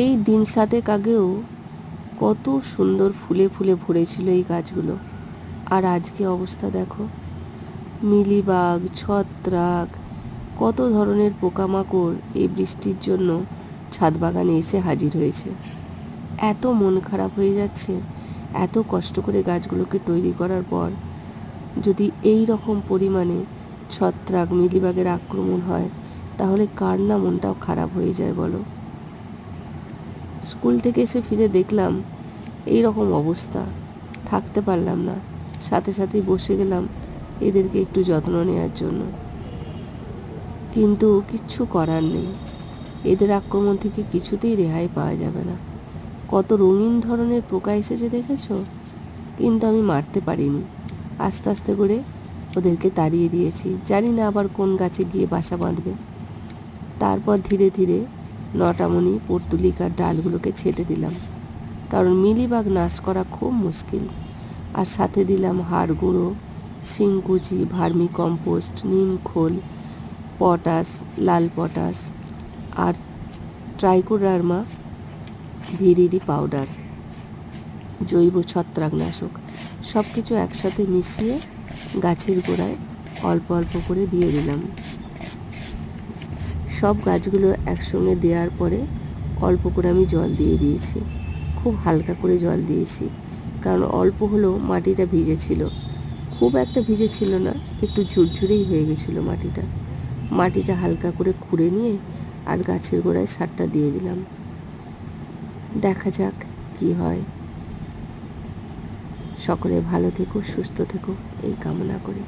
এই দিন 7 আগেও কত সুন্দর ফুলে ফুলে ভরেছিল এই গাছগুলো, আর আজকে অবস্থা দেখো। মিলিবাগ, ছত্রাক, কত ধরনের পোকামাকড় এই বৃষ্টির জন্য ছাদ বাগানে এসে হাজির হয়েছে। এত মন খারাপ হয়ে যাচ্ছে, এত কষ্ট করে গাছগুলোকে তৈরি করার পর যদি এই রকম পরিমাণে ছত্রাক, মিলিবাগের আক্রমণ হয়, তাহলে কার না মনটাও খারাপ হয়ে যায় বলো। স্কুল থেকে এসে ফিরে দেখলাম এই রকম অবস্থা, থাকতে পারলাম না, সাথে সাথেই বসে গেলাম এদেরকে একটু যত্ন নেওয়ার জন্য। কিন্তু কিচ্ছু করার নেই, এদের আক্রমণ থেকে কিছুতেই রেহাই পাওয়া যাবে না। কত রঙিন ধরনের পোকা এসেছে দেখেছো, কিন্তু আমি মারতে পারিনি। আস্তে আস্তে করে ওদেরকে তাড়িয়ে দিয়েছি, জানি না আবার কোন গাছে গিয়ে বাসা বাঁধবে। তারপর ধীরে ধীরে নটামণি পর্তুলিকার ডালগুলোকে ছেটে দিলাম, কারণ মিলিবাগ নাশ করা খুব মুশকিল। আর সাথে দিলাম হাড় গুঁড়ো, শিংকুচি, ভার্মি কম্পোস্ট, নিম খোল, পটাশ, লাল পটাশ আর ট্রাইকোডার্মা ভিরিডি পাউডার, জৈব ছত্রাকনাশক, সব কিছু একসাথে মিশিয়ে গাছের গোড়ায় অল্প অল্প করে দিয়ে দিলাম। সব গাছগুলো একসঙ্গে দেওয়ার পরে অল্প করে আমি জল দিয়ে দিয়েছি, খুব হালকা করে জল দিয়েছি, কারণ অল্প হলেও মাটিটা ভিজে ছিল। খুব একটা ভিজে ছিল না, একটু ঝুরঝুরেই হয়ে গেছিলো মাটিটা হালকা করে খুঁড়ে নিয়ে আর গাছের গোড়ায় সারটা দিয়ে দিলাম। দেখা যাক কি হয়। সকলে ভালো থেকো, সুস্থ থেকো, এই কামনা করি।